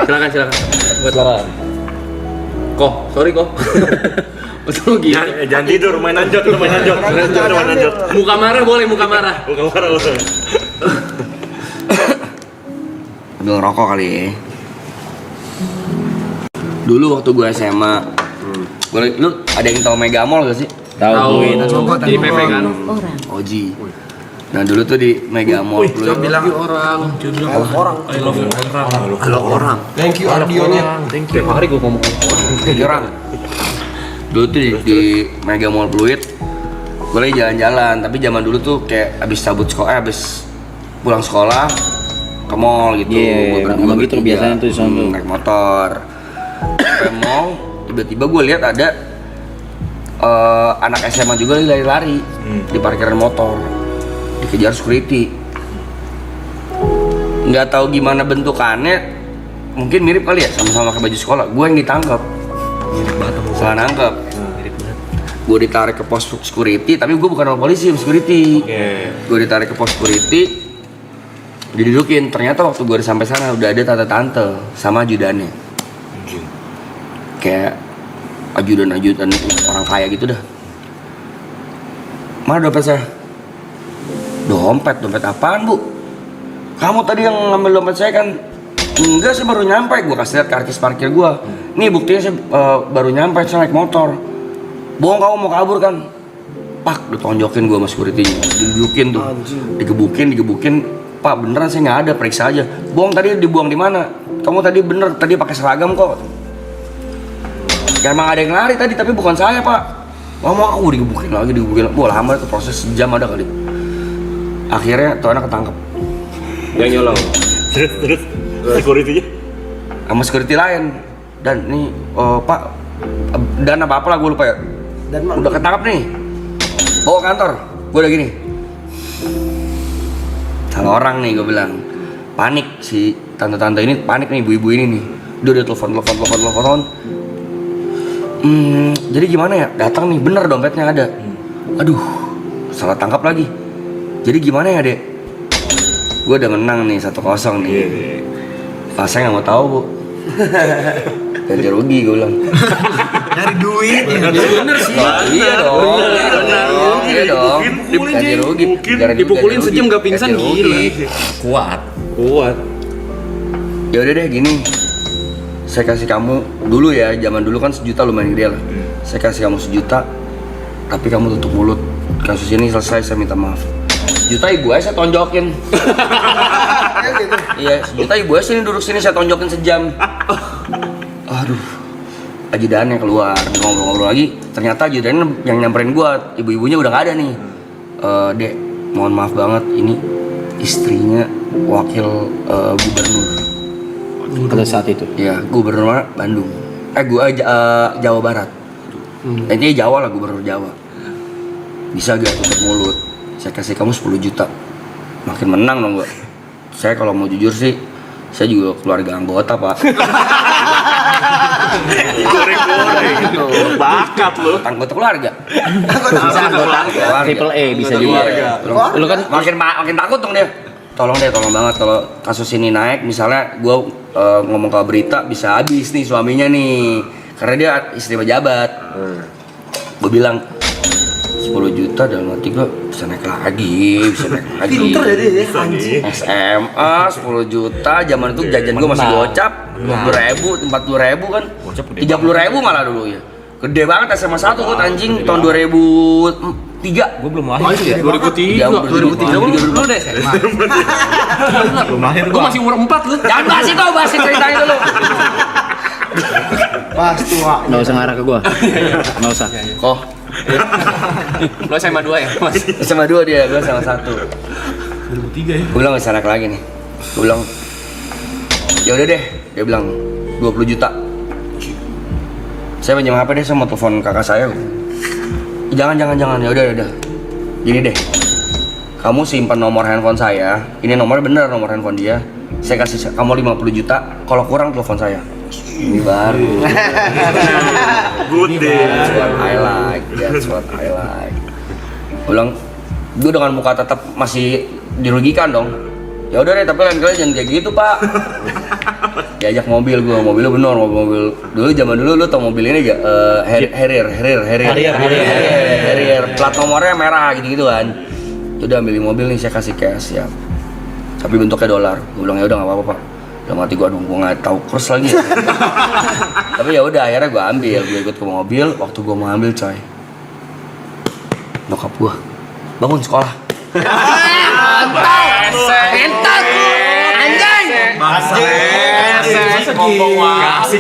Silakan. Silakan. Sorry kok. Betul gitu. Jangan tidur, main anjot. Muka marah boleh. Ambil rokok kali ya. Dulu waktu gue SMA, lu ada yang tahu Megamall gak sih? Tahu. Di PP kan. Oji. Nah dulu tuh di Megamall Saya bilang orang. Halo orang. Thank you audionya. Tiap hari gue ngomong orang. Dulu tuh di Megamall Pluit, gue lagi jalan-jalan. Tapi zaman dulu tuh kayak abis pulang sekolah ke mall gitu. Emang gitu biasanya tuh di sana tuh. Naik motor. Sampai mall, tiba-tiba gue lihat ada anak SMA juga lari-lari di parkiran motor, dikejar security. Nggak tahu gimana bentukannya, mungkin mirip kali ya, sama-sama pakai baju sekolah. Gue yang ditangkap, salah nangkep. Gue ditarik ke pos security, tapi gue bukan sama polisi, sama security. Gue ditarik ke pos security, didudukin. Ternyata waktu gue udah sampai sana udah ada tante-tante sama ajudannya, kayak ajudan orang kaya gitu dah. Mana dompet saya? Dompet apaan bu? Kamu tadi yang ngambil dompet saya kan? Enggak, saya baru nyampe. Gue kasih lihat karcis parkir gue. Nih buktinya saya baru nyampe, saya naik motor. Bohong, kamu mau kabur kan? Pak, ditonjokin gue sama security-nya. Didudukin tuh, digebukin. Pak, beneran saya nggak ada, periksa aja. Bohong, tadi dibuang di mana? Kamu tadi bener, tadi pakai seragam kok. Ya emang ada yang lari tadi, tapi bukan saya pak. Ngomong aku digebukin lagi. Wah lama itu, proses sejam ada kali. Akhirnya tuh anak ketangkep. Yang nyolong. Terus security-nya? Sama security lain. Dan nih pak, dan apa lah gue lupa ya. Dan udah ketangkep nih. Bawa kantor. Gue udah gini. Salah orang nih gue bilang. Panik si tante-tante ini, panik nih ibu-ibu ini nih. Dia telepon. Jadi gimana ya? Datang nih, bener dompetnya ada. Aduh, salah tangkap lagi. Jadi gimana ya dek? Gue udah menang nih 1-0 nih. Pas saya nggak mau tahu bu. Ganti rugi gue bilang. Nyari duit. Bener sih. Iya dong. Ganti rugi. Dipukulin sejam gak pingsan, gila. Kuat. Ya udah deh gini. Saya kasih kamu dulu ya, zaman dulu kan 1 juta lumayan gede lah. Saya kasih kamu 1 juta, tapi kamu tutup mulut. Kasus ini selesai, saya minta maaf. 1 juta ibu saya tonjokin. Iya, 1 juta ibu saya sini duduk sini, saya tonjokin sejam. Aduh, ajudannya keluar, ngobrol-ngobrol lagi. Ternyata ajudannya yang nyamperin gua, ibu-ibunya udah gak ada nih. Dek, mohon maaf banget, ini istrinya wakil gubernur. Pada saat itu? Ya, gubernur Bandung. Jawa Barat. Intinya Jawa lah, gubernur Jawa. Bisa gak tutup mulut? Saya kasih kamu 10 juta. Makin menang dong gua. Saya kalau mau jujur sih, saya juga keluarga anggota pak. Goreng-goreng. Bakat lu. Anggota keluarga. Bisa anggota triple A bisa juga. Lu kan makin takut dong dia. Tolong banget kalau kasus ini naik, misalnya gue ngomong ke berita bisa habis nih suaminya nih, karena dia istri pejabat. Gue bilang 10 juta dalam hati gue bisa naik lagi. Pinter ya dia ya, anjing. SMA 10 juta, zaman itu jajan gue masih gocap 20.000, 40.000 kan, 30.000 malah dulu ya. Gede banget SMA 1 gue anjing tahun 2003. Gue belum lahir ya. 2003 lu deh. Belum lahir Gue masih umur 4 lu. Jangan bahas itu, bahas ceritanya dulu. Bahas tua. Nggak usah ngarah ke gue. Nggak usah. Kok Lu SMA 2 ya, Mas? SMA 2 dia, gue sama 1. 2003 ya. Gue bilang gak sanak lagi nih. Gue bilang ya udah deh, dia bilang 20 juta. Saya pinjam HP deh, saya mau telepon kakak saya. Jangan, ya udah. Gini deh, kamu simpan nomor handphone saya. Ini nomornya bener, nomor handphone dia. Saya kasih kamu 50 juta. Kalau kurang telepon saya. Ini baru. Good day. That's what I like. Ulang, gue dengan muka tetap masih dirugikan dong. Ya udah deh, tapi lain kali jangan kayak gitu pak. Diajak mobilnya bener, mobil dulu zaman dulu lu tau mobil ini gak? Harrier, plat nomornya merah gitu kan. Udah ambil mobil nih, saya kasih cash ya. Tapi bentuknya dolar. Gue bilang ya udah nggak apa-apa pak. Dalam hati gue, aduh gue nggak tahu kurs lagi. Tapi ya udah akhirnya gue ambil, gue ikut ke mobil. Waktu gue mau ambil coy, nyokap gue bangun sekolah. Entat anjing. Asik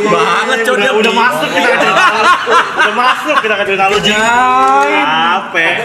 banget, coy. Udah masuk kita ke cerita lu. Udah masuk kita ke cerita lu, Jing. Capek.